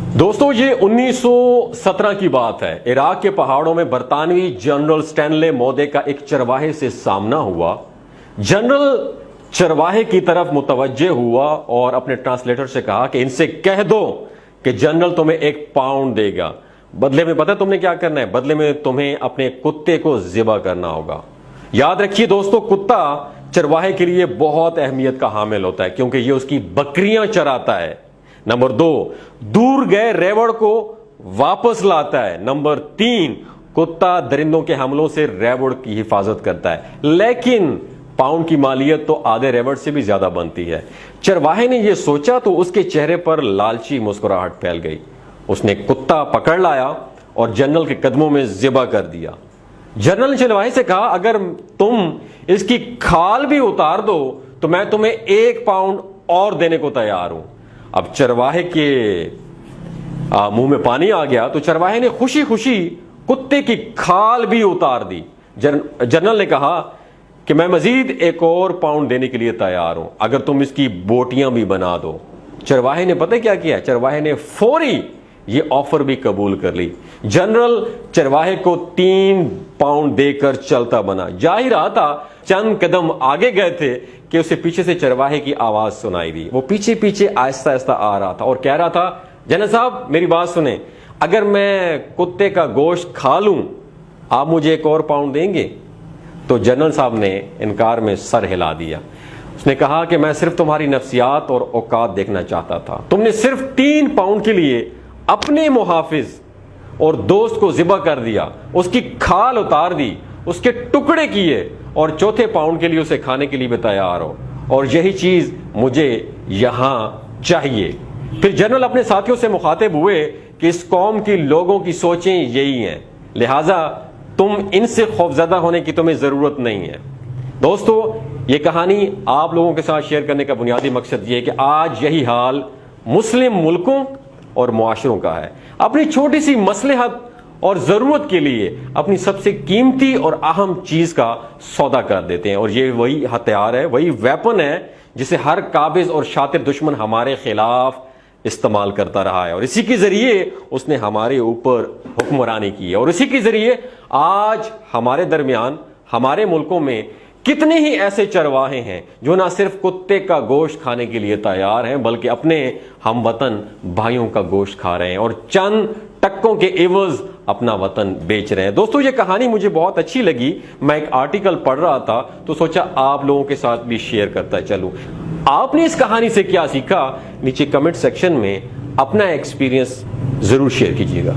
دوستو یہ 1917 کی بات ہے۔ عراق کے پہاڑوں میں برطانوی جنرل سٹینلے مودے کا ایک چرواہے سے سامنا ہوا۔ جنرل چرواہے کی طرف متوجہ ہوا اور اپنے ٹرانسلیٹر سے کہا کہ ان سے کہہ دو کہ جنرل تمہیں 1 پاؤنڈ دے گا، بدلے میں پتہ تم نے کیا کرنا ہے؟ بدلے میں تمہیں اپنے کتے کو ذبح کرنا ہوگا۔ یاد رکھیے دوستو، کتا چرواہے کے لیے بہت اہمیت کا حامل ہوتا ہے کیونکہ یہ اس کی بکریاں چراتا ہے۔ نمبر 2، دور گئے ریوڑ کو واپس لاتا ہے۔ نمبر 3، کتا درندوں کے حملوں سے ریوڑ کی حفاظت کرتا ہے، لیکن پاؤنڈ کی مالیت تو آدھے ریوڑ سے بھی زیادہ بنتی ہے۔ چرواہے نے یہ سوچا تو اس کے چہرے پر لالچی مسکراہٹ پھیل گئی۔ اس نے کتا پکڑ لایا اور جنرل کے قدموں میں ذبح کر دیا۔ جنرل نے چرواہے سے کہا اگر تم اس کی کھال بھی اتار دو تو میں تمہیں 1 پاؤنڈ اور دینے کو تیار ہوں۔ اب چرواہے کے منہ میں پانی آ گیا تو چرواہے نے خوشی خوشی کتے کی کھال بھی اتار دی۔ جنرل نے کہا کہ میں مزید 1 اور پاؤنڈ دینے کے لیے تیار ہوں اگر تم اس کی بوٹیاں بھی بنا دو۔ چرواہے نے پتہ کیا کیا؟ چرواہے نے فوری یہ آفر بھی قبول کر لی۔ جنرل چرواہے کو 3 پاؤنڈ دے کر چلتا بنا۔ جا ہی رہا تھا، چند قدم آگے گئے تھے کہ اسے پیچھے سے چرواہے کی آواز سنائی دی۔ وہ پیچھے پیچھے آہستہ آہستہ آ رہا تھا اور کہہ رہا تھا جنرل صاحب میری بات سنیں، اگر میں کتے کا گوشت کھا لوں آپ مجھے 1 اور پاؤنڈ دیں گے؟ تو جنرل صاحب نے انکار میں سر ہلا دیا۔ اس نے کہا کہ میں صرف تمہاری نفسیات اور اوقات دیکھنا چاہتا تھا۔ تم نے صرف 3 پاؤنڈ کے لیے اپنے محافظ اور دوست کو ذبح کر دیا، اس کی کھال اتار دی، اس کے ٹکڑے کیے اور 4تھے پاؤنڈ کے لیے اسے کھانے کے لیے بھی تیار ہو، اور یہی چیز مجھے یہاں چاہیے۔ پھر جنرل اپنے ساتھیوں سے مخاطب ہوئے کہ اس قوم کی لوگوں کی سوچیں یہی ہیں، لہٰذا تم ان سے خوفزدہ ہونے کی تمہیں ضرورت نہیں ہے۔ دوستو، یہ کہانی آپ لوگوں کے ساتھ شیئر کرنے کا بنیادی مقصد یہ ہے کہ آج یہی حال مسلم ملکوں اور معاشروں کا ہے۔ اپنی چھوٹی سی مصلحت اور ضرورت کے لیے اپنی سب سے قیمتی اور اہم چیز کا سودا کر دیتے ہیں، اور یہ وہی ہتھیار ہے، وہی ویپن ہے جسے ہر قابض اور شاطر دشمن ہمارے خلاف استعمال کرتا رہا ہے، اور اسی کے ذریعے اس نے ہمارے اوپر حکمرانی کی ہے، اور اسی کے ذریعے آج ہمارے درمیان ہمارے ملکوں میں کتنے ہی ایسے چرواہے ہیں جو نہ صرف کتے کا گوشت کھانے کے لیے تیار ہیں بلکہ اپنے ہم وطن بھائیوں کا گوشت کھا رہے ہیں اور چند ٹکوں کے عوض اپنا وطن بیچ رہے ہیں۔ دوستو، یہ کہانی مجھے بہت اچھی لگی۔ میں ایک آرٹیکل پڑھ رہا تھا تو سوچا آپ لوگوں کے ساتھ بھی شیئر کرتا چلوں۔ آپ نے اس کہانی سے کیا سیکھا؟ نیچے کمنٹ سیکشن میں اپنا ایکسپیرینس ضرور شیئر کیجیے گا۔